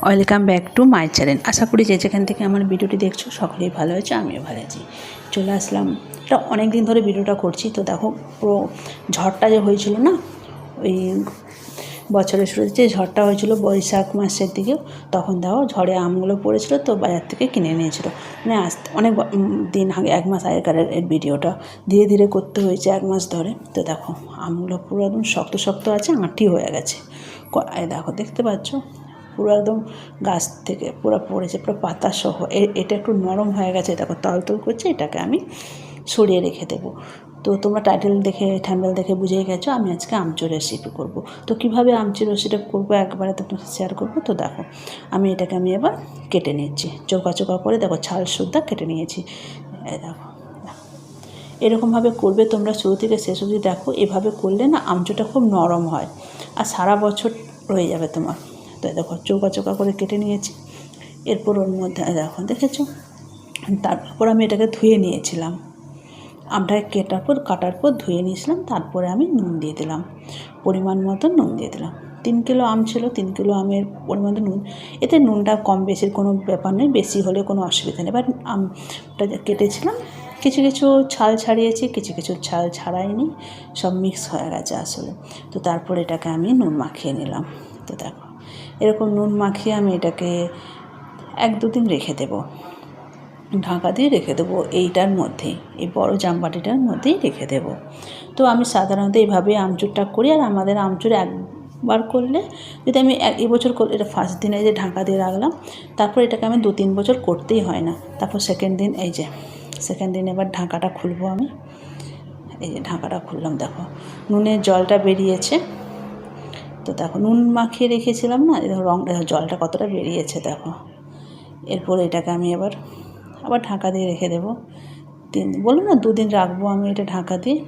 Welcome back to my channel. আশা করি যে যেখান থেকে আমার ভিডিওটি দেখছো সকলেই ভালো আছে, আমিও ভালো আছি। চলে আসলাম, এটা অনেক দিন ধরে ভিডিওটা করছি। তো দেখো, পুরো ঝড়টা যে হয়েছিল না, ওই বছরের শুরুতে যে ঝড়টা হয়েছিল বৈশাখ মাসের দিকে, তখন দেখো ঝড়ে আমগুলো পড়েছিল, তো বাজার থেকে কিনে নিয়েছিল। মানে আসতে অনেক দিন আগে, 1 মাস আগেকার এর ভিডিওটা ধীরে ধীরে করতে হয়েছে 1 মাস ধরে। তো দেখো আমগুলো পুরো একদম শক্ত শক্ত আছে, আঁটি হয়ে গেছে। দেখো, দেখতে পাচ্ছ পুরো একদম গাছ থেকে পুরো পড়েছে, পুরো পাতা সহ। এটা একটু নরম হয়ে গেছে, দেখো তলতল করছে। এটাকে আমি সরিয়ে রেখে দেবো। তো তোমরা টাইটেল দেখে, থাম্বনেল দেখে বুঝেই গেছো আমি আজকে আমচুর রেসিপি করব। তো কীভাবে আমচুর রেসিপিটা করবো একবারে তোমার সাথে শেয়ার করবো। তো দেখো, এটাকে আমি এবার কেটে নিচ্ছি, চৌকা চৌকা করে। দেখো ছাল সুদ্ধা কেটে নিয়েছি। দেখো, এরকমভাবে করবে তোমরা, শুরু থেকে শেষ অবধি দেখো। এভাবে করলে না আমচুরটা খুব নরম হয় আর সারা বছর রয়ে যাবে তোমার। তো দেখো চৌকা চৌকা করে কেটে নিয়েছি। এরপর ওর মধ্যে দেখো, দেখেছো, তারপর আমি এটাকে ধুয়ে নিয়েছিলাম। আমটাকে কাটার পর ধুয়ে নিয়েছিলাম। তারপরে আমি নুন দিয়ে দিলাম, পরিমাণ মতো নুন দিয়ে দিলাম। 3 কিলো আম ছিল, 3 কিলো আমের পরিমাণ নুন। এতে নুনটা কম বেশির কোনো ব্যাপার নেই, বেশি হলে কোনো অসুবিধা নেই। এবার আমটা কেটেছিলাম, কিছু কিছু ছাল ছাড়িয়েছি, কিছু কিছু ছাল ছাড়াইনি, সব মিক্স হয়ে গেছে আসলে। তো তারপর এটাকে আমি নুন মাখিয়ে নিলাম। তো দেখো, এরকম নুন মাখিয়ে আমি এটাকে 1-2 দিন রেখে দেবো, ঢাকা দিয়ে রেখে দেবো। এইটার মধ্যেই, এই বড় জামবাটিটার মধ্যেই রেখে দেবো। তো আমি সাধারণত এইভাবেই আমচুরটা করি। আর আমাদের আমচুর একবার করলে, যদি আমি এবছর করলে, এটা ফার্স্ট দিনে যে ঢাকা দিয়ে রাখলাম, তারপর এটাকে আমি 2-3 বছর করতেই হয় না। তারপর সেকেন্ড দিন, এই যে সেকেন্ড দিন এবার ঢাকাটা খুলবো আমি। এই যে ঢাকাটা খুললাম, দেখো নুনের জলটা বেরিয়েছে। তো দেখো, নুন মাখিয়ে রেখেছিলাম না, রং জলটা কতটা বেরিয়েছে দেখো। এরপর এটাকে আমি আবার ঢাকা দিয়ে রেখে দেবো। বললাম না 2 দিন রাখবো আমি এটা ঢাকা দিয়ে।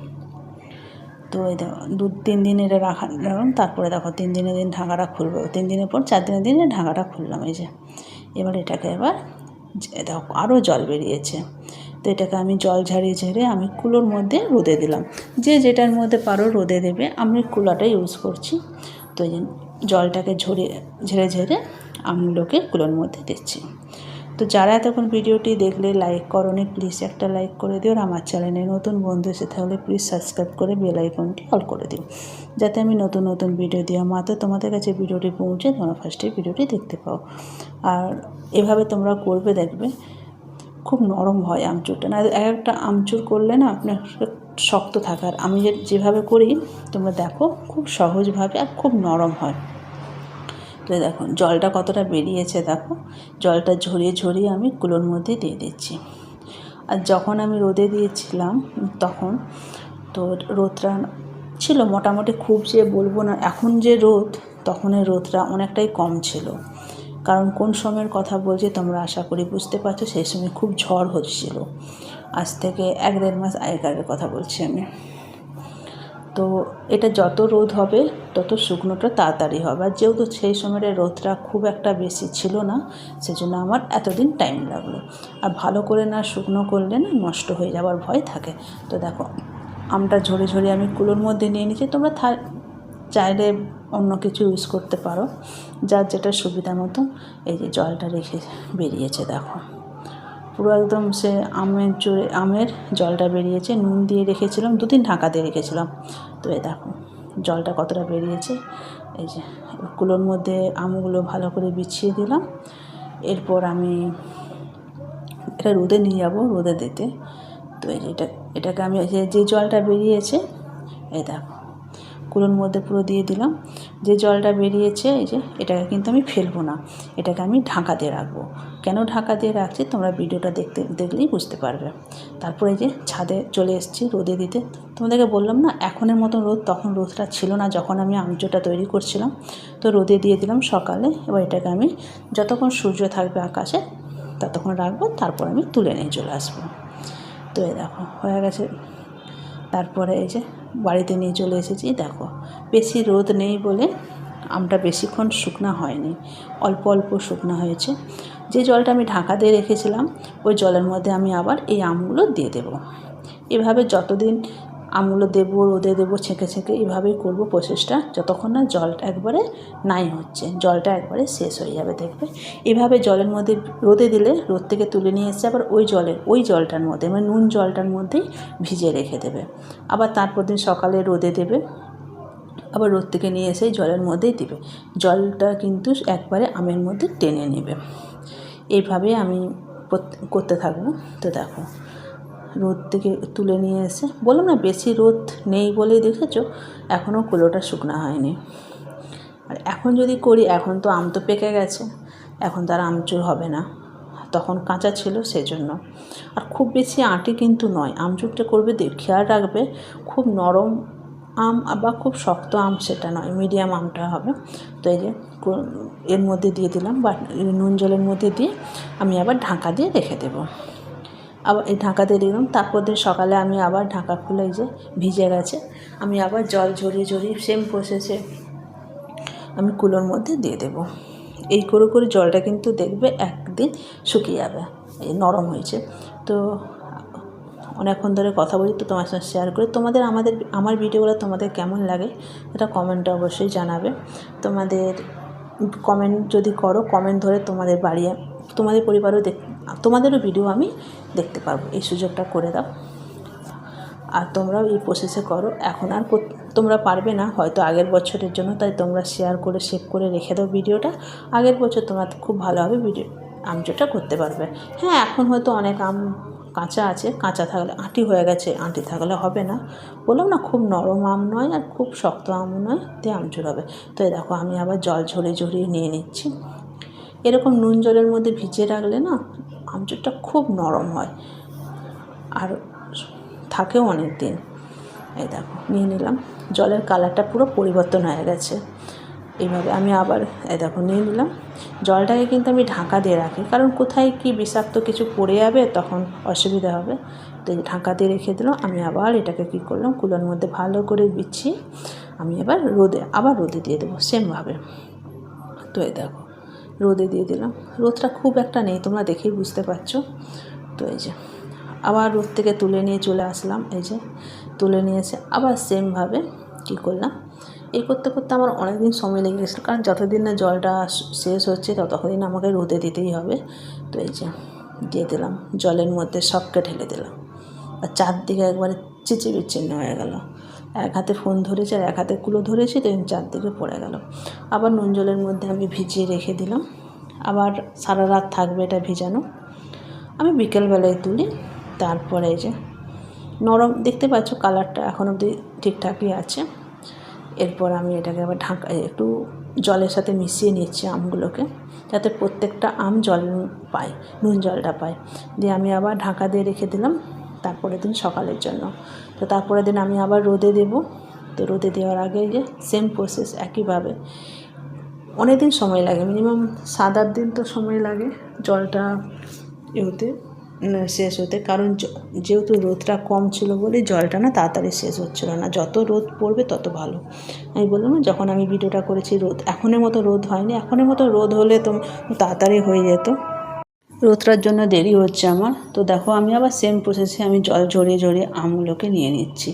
তো এই দেখো 2-3 দিন এটা রাখলাম। তারপরে দেখো 3 দিনের দিন ঢাকাটা খুলবো। 3 দিনের পর 4 দিনের দিনে ঢাকাটা খুললাম। এই যে এবার এটাকে দেখো আরও জল বেরিয়েছে। তো এটাকে আমি জল ঝাড়িয়ে আমি কুলোর মধ্যে রোদে দিলাম। যে যেটার মধ্যে পারো রোদে দেবে, আমি কুলাটা ইউজ করছি। তো এই জলটাকে ঝেড়ে আমগুলোকে কুলোর মধ্যে দিচ্ছি। তো যারা এতক্ষণ ভিডিওটি দেখলে লাইক করোনি, প্লিজ একটা লাইক করে দিও। আর আমার চ্যানেলে নতুন বন্ধু এসে তাহলে প্লিজ সাবস্ক্রাইব করে বেল আইকনটি অল করে দিও, যাতে আমি নতুন নতুন ভিডিও দেওয়া মাত্র তোমাদের কাছে ভিডিওটি পৌঁছে তোমরা ফার্স্টে ভিডিওটি দেখতে পাও। আর এভাবে তোমরা করবে, দেখবে খুব নরম হয় আমচুরটা। না একটা আমচুর করলে না আপনার শক্ত থাকার, আমি যেভাবে করি তোমরা দেখো, খুব সহজভাবে আর খুব নরম হয়। তো দেখো জলটা কতটা বেরিয়েছে, দেখো জলটা ঝরিয়ে আমি কুলোর মধ্যে দিয়ে দিচ্ছি। আর যখন আমি রোদে দিয়েছিলাম তখন তো রোদটা ছিল মোটামুটি, খুব যে বলবো না এখন যে রোদ, তখনের রোদটা অনেকটাই কম ছিল। কারণ কোন সময়ের কথা বলছি তোমরা আশা করি বুঝতে পারছো। সেই সময় খুব ঝড় হচ্ছিল, আজ থেকে 1-1.5 মাস আগেকারের কথা বলছি আমি। তো এটা যত রোদ হবে তত শুকনোটা তাড়াতাড়ি হবে। আর যেহেতু সেই সময়ের রোদটা খুব একটা বেশি ছিল না, সেজন্য আমার এতদিন টাইম লাগলো। আর ভালো করে না শুকনো করলে না নষ্ট হয়ে যাওয়ার ভয় থাকে। তো দেখো আমটা ঝরিয়ে আমি কুলোর মধ্যে নিয়ে নিচ্ছি। তোমরা চাইলে অন্য কিছু ইউজ করতে পারো, যার যেটা সুবিধা মতো। এই যে জলটা বেরিয়েছে দেখো, পুরো একদম সে আমের জলটা বেরিয়েছে। নুন দিয়ে রেখেছিলাম, 2 দিন ঢাকা দিয়ে রেখেছিলাম। তো এই দেখো জলটা কতটা বেরিয়েছে। এই যে কুলোর মধ্যে আমগুলো ভালো করে বিছিয়ে দিলাম। এরপর আমি এটা রোদে নিয়ে যাব, রোদে দিতে। তো এই যে এটাকে আমি যে জলটা বেরিয়েছে, এই দেখো কুলোর মধ্যে পুরো দিয়ে দিলাম। যে জলটা বেরিয়েছে, এই যে এটাকে কিন্তু আমি ফেলবো না, এটাকে আমি ঢাকা দিয়ে রাখবো। কেন ঢাকা দিয়ে রাখছি তোমরা ভিডিওটা দেখলেই বুঝতে পারবে। তারপরে যে ছাদে চলে এসেছি রোদে দিতে। তোমাদেরকে বললাম না এখনের মতন রোদ, তখন রোদটা ছিল না যখন আমি আমচুরটা তৈরি করছিলাম। তো রোদে দিয়ে দিলাম সকালে। এবার এটাকে আমি যতক্ষণ সূর্য থাকবে আকাশে ততক্ষণ রাখবো, তারপর আমি তুলে নিয়ে চলে আসবো। তো এই দেখো হয়ে গেছে। তারপরে এই যে বাড়িতে নিয়ে চলে এসেছি। দেখো বেশি রোদ নেই বলে আমটা বেশিক্ষণ শুকনা হয়নি, অল্প অল্প শুকনা হয়েছে। যে জলটা আমি ঢাকা দিয়ে রেখেছিলাম ওই জলের মধ্যে আমি আবার এই আমগুলো দিয়ে দেব। এভাবে যতদিন আমগুলো দেবো, রোদে দেবো, ছেঁকে ছেঁকে এইভাবেই করবো প্রসেসটা যতক্ষণ না জলটা একবারে নাই হচ্ছে, জলটা একবারে শেষ হয়ে যাবে। দেখবে এভাবে জলের মধ্যে রোদে দিলে রোদ থেকে তুলে নিয়ে এসে আবার ওই জলটার মধ্যে মানে নুন জলটার মধ্যেই ভিজিয়ে রেখে দেবে। আবার তারপর দিন সকালে রোদে দেবে, আবার রোদ থেকে নিয়ে এসে জলের মধ্যেই দেবে। জলটা কিন্তু একবারে আমের মধ্যে টেনে নেবে। এইভাবে আমি করতে থাকবো। তো দেখো রোদ থেকে তুলে নিয়ে এসে, বললাম না বেশি রোদ নেই বলেই দেখেছো এখনও কুলোটা শুকনো হয়নি। আর এখন যদি করি, এখন তো আম তো পেকে গেছে, এখন তো আর আমচুর হবে না, তখন কাঁচা ছিল সেজন্য। আর খুব বেশি আঁটি কিন্তু নয়, আমচুরটা করবে খেয়াল রাখবে খুব নরম আম বা খুব শক্ত আম সেটা নয়, মিডিয়াম আমটা হবে। তো এই যে এর মধ্যে দিয়ে দিলাম বা নুন জলের মধ্যে দিয়ে আমি আবার ঢাকা দিয়ে রেখে দেবো। আবার এই ঢাকা দিয়ে দিলাম, তারপর দিন সকালে আমি আবার ঢাকা খুলে এই যে ভিজে গেছে, আমি আবার জল ঝরিয়ে সেম প্রসেসে আমি কুলোর মধ্যে দিয়ে দেবো। এই করে করে জলটা কিন্তু দেখবে একদিন শুকিয়ে যাবে, এই নরম হয়েছে। তো অনেকক্ষণ ধরে কথা বলি, তো তোমার সাথে শেয়ার করি। আমার ভিডিওগুলো তোমাদের কেমন লাগে এটা কমেন্টে অবশ্যই জানাবে। তোমাদের কমেন্ট যদি করো, কমেন্ট ধরে তোমাদের পরিবারও তোমাদেরও ভিডিও আমি দেখতে পারবো, এই সুযোগটা করে দাও। আর তোমরাও এই প্রসেসে করো। এখন আর তোমরা পারবে না হয়তো আগের বছরের জন্য, তাই তোমরা শেয়ার করে সেভ করে রেখে দাও ভিডিওটা। আগের বছর তোমরা খুব ভালোভাবে আমচুরটা করতে পারবে। হ্যাঁ, এখন হয়তো অনেক আম কাঁচা আছে, কাঁচা থাকলে আঁটি হয়ে গেছে, আঁটি থাকলে হবে না। বললাম না খুব নরম আম নয় আর খুব শক্ত আম নয়, দিয়ে আমচুর হবে। তো এই দেখো আমি আবার জল ঝরিয়ে নিয়ে নিচ্ছি। এরকম নুন জলের মধ্যে ভিজিয়ে রাখলে না আমচুরটা খুব নরম হয় আর থাকেও অনেক দিন। এই দেখো নিয়ে নিলাম, জলের কালারটা পুরো পরিবর্তন হয়ে গেছে। এইভাবে আমি আবার এই দেখো নিয়ে নিলাম। জলটাকে কিন্তু আমি ঢাকা দিয়ে রাখি, কারণ কোথায় কি বিষাক্ত কিছু পড়ে যাবে তখন অসুবিধা হবে। তো ঢাকা দিয়ে রেখে দিলাম। আমি আবার এটাকে কী করলাম, কুলোর মধ্যে ভালো করে বিছিয়ে আমি এবার রোদে দিয়ে দেবো সেমভাবে। তো এই দেখো রোদে দিয়ে দিলাম, রোদটা খুব একটা নেই, তোমরা দেখেই বুঝতে পারছো। তো এই যে আবার রোদ থেকে তুলে নিয়ে চলে আসলাম, এই যে তুলে নিয়ে এসে আবার সেমভাবে কী করলাম, এই করতে করতে আমার অনেক দিন সময় লেগে গেছিলো, কারণ যতদিন না জলটা শেষ হচ্ছে ততদিন আমাকে রোদে দিতেই হবে। তো এই যে দিয়ে দিলাম, জলের মধ্যে সবকে ঢেলে দিলাম, আর চারদিকে একবারে চিচিবিচ্ছিন্ন হয়ে গেল। এক হাতে ফোন ধরেছি আর এক হাতে কুলো ধরেছি, তো চারদিকে পড়ে গেল। আবার নুন জলের মধ্যে আমি ভিজিয়ে রেখে দিলাম, আবার সারা রাত থাকবে এটা ভিজানো। আমি বিকেলবেলায় তুলি, তারপরে এই যে নরম দেখতে পাচ্ছ কালারটা এখন অবধি ঠিকঠাকই আছে। এরপর আমি এটাকে আবার একটু জলের সাথে মিশিয়ে নিচ্ছি আমগুলোকে, যাতে প্রত্যেকটা আম জল পায়, নুন জলটা পায়। দিয়ে আমি আবার ঢাকা দিয়ে রেখে দিলাম তারপরের দিন সকালের জন্য। তো তারপরের দিন আমি আবার রোদে দেব। তো রোদে দেওয়ার আগে যে সেম প্রসেস একইভাবে, অনেক দিন সময় লাগে, মিনিমাম 7-8 দিন তো সময় লাগে জলটা শেষ হতে, কারণ যেহেতু রোদটা কম ছিল বলে জলটা না তাড়াতাড়ি শেষ হচ্ছিল না। যত রোদ পড়বে তত ভালো। আমি বললাম না যখন আমি ভিডিওটা করেছি এখনের মতো রোদ হয়নি, এখনের মতো রোদ হলে তো তাড়াতাড়ি হয়ে যেত, রোদটার জন্য দেরি হচ্ছে আমার। তো দেখো আমি আবার সেম প্রসেসে আমি জল ঝরিয়ে আমগুলোকে নিয়ে নিচ্ছি।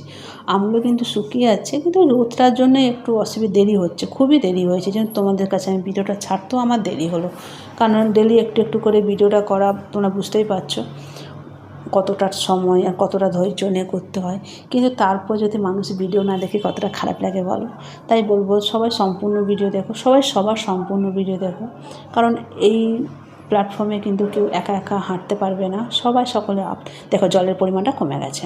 আমগুলো কিন্তু শুকিয়ে যাচ্ছে, কিন্তু রোদটার জন্য একটু দেরি হচ্ছে, খুবই দেরি হয়েছে। যেন তোমাদের কাছে আমি ভিডিওটা ছাড়তেও আমার দেরি হলো, কারণ ডেলি একটু একটু করে ভিডিওটা করা তোমরা বুঝতেই পারছো কতটা সময় আর কতটা ধৈর্য নিয়ে করতে হয়। কিন্তু তারপর যদি মানুষ ভিডিও না দেখে কতটা খারাপ লাগে বলো। তাই বলবো সবাই সম্পূর্ণ ভিডিও দেখো, সবার সম্পূর্ণ ভিডিও দেখো, কারণ এই প্ল্যাটফর্মে কিন্তু কেউ একা একা হাঁটতে পারবে না, সকলে দেখো জলের পরিমাণটা কমে গেছে।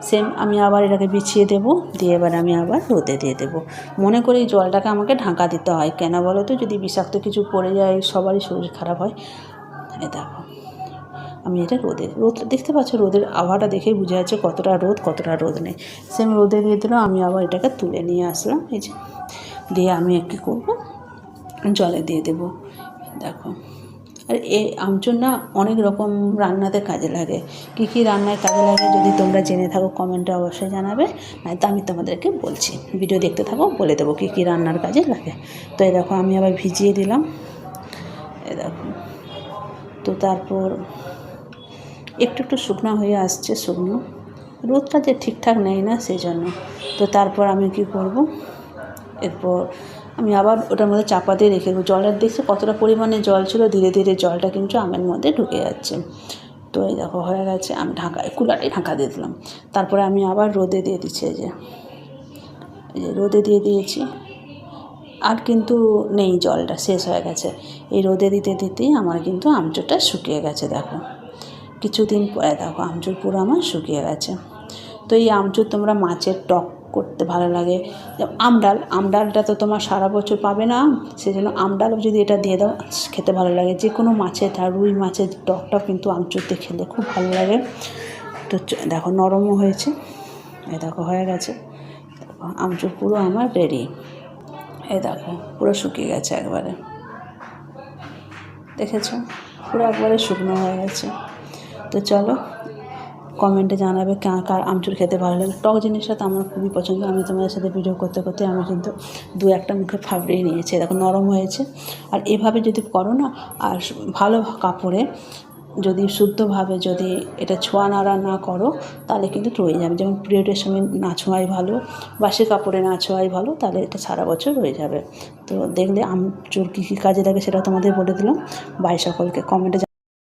সেম আমি আবার এটাকে বিছিয়ে দেবো, দিয়ে এবার আমি আবার রোদে দিয়ে দেবো। মনে করি জলটাকে আমাকে ঢাকা দিতে হয়, কেন বলো তো, যদি বিষাক্ত কিছু পড়ে যায় সবারই শরীর খারাপ হয়। এই দেখো আমি এটা রোদ দেখতে পাচ্ছ, রোদের আবহাওয়াটা দেখেই বোঝা যাচ্ছে কতটা রোদ নেই। সেম রোদে দিয়ে দিলাম, আমি আবার এটাকে তুলে নিয়ে আসলাম, এই যে দিয়ে আমি কী করবো, জলে দিয়ে দেবো। দেখো আর এই আমচুর না অনেক রকম রান্নাতে কাজে লাগে। কী রান্নায় কাজে লাগে যদি তোমরা জেনে থাকো কমেন্টে অবশ্যই জানাবে, নয়তো আমি তোমাদেরকে বলছি, ভিডিও দেখতে থাকো বলে দেবো কী রান্নার কাজে লাগে। তো এই দেখো আমি আবার ভিজিয়ে দিলাম, এই দেখো। তো তারপর একটু শুকনো হয়ে আসছে, রোদটা যে ঠিকঠাক নেই না সেই জন্য। তো তারপর আমি কী করব, এরপর আমি আবার ওটার মধ্যে চাপা দিয়ে রেখে দেবো। জলের দেখছি কতটা পরিমাণে জল ছিল, ধীরে ধীরে জলটা কিন্তু আমের মধ্যে ঢুকে যাচ্ছে। তো এই দেখো হয়ে গেছে, আমি কুলারে ঢাকা দিয়ে দিলাম। তারপরে আমি আবার রোদে দিয়ে দিচ্ছি, এই যে রোদে দিয়ে দিয়েছি। আর কিন্তু নেই, জলটা শেষ হয়ে গেছে। এই রোদে দিতে দিতেই আমার কিন্তু আমচুরটা শুকিয়ে গেছে। দেখো কিছুদিন পরে দেখো আমচুর পুরো আমার শুকিয়ে গেছে। তো এই আমচুর তোমরা মাছের টক করতে ভালো লাগে। আমডালটা তো তোমার সারা বছর পাবে না, সেই জন্য আমডালও যদি এটা দিয়ে দাও খেতে ভালো লাগে। যে কোনো মাছের, রুই মাছের টকটাও কিন্তু আমচুর দিয়ে খেলে খুব ভালো লাগে। তো দেখো নরমও হয়েছে, এই দেখো হয়ে গেছে। আমচুর পুরো আমার রেডি। এই দেখো পুরো শুকিয়ে গেছে একবারে, দেখেছো পুরো একবারে শুকনো হয়ে গেছে। তো চলো কমেন্টে জানাবে কার আমচুর খেতে ভালো লাগে। টক জিনিসটা তো আমার খুবই পছন্দ। আমি তোমাদের সাথে ভিডিও করতে করতে আমি কিন্তু 2-1টা মুখে ফাবড়িয়ে নিয়েছি। দেখো নরম হয়েছে। আর এভাবে যদি করো না, আর ভালো কাপড়ে যদি শুদ্ধভাবে যদি এটা ছোঁয়া নাড়া না করো, তাহলে কিন্তু রয়ে যাবে। যেমন পিরিয়ডের সময় না ছোঁয়াই ভালো, বাসি কাপড়ে না ছোঁয়াই ভালো, তাহলে এটা সারা বছর রয়ে যাবে। তো দেখলে আমচুর কী কী কাজে লাগে সেটা তোমাদের বলে দিলাম। বাই সকলকে, কমেন্টে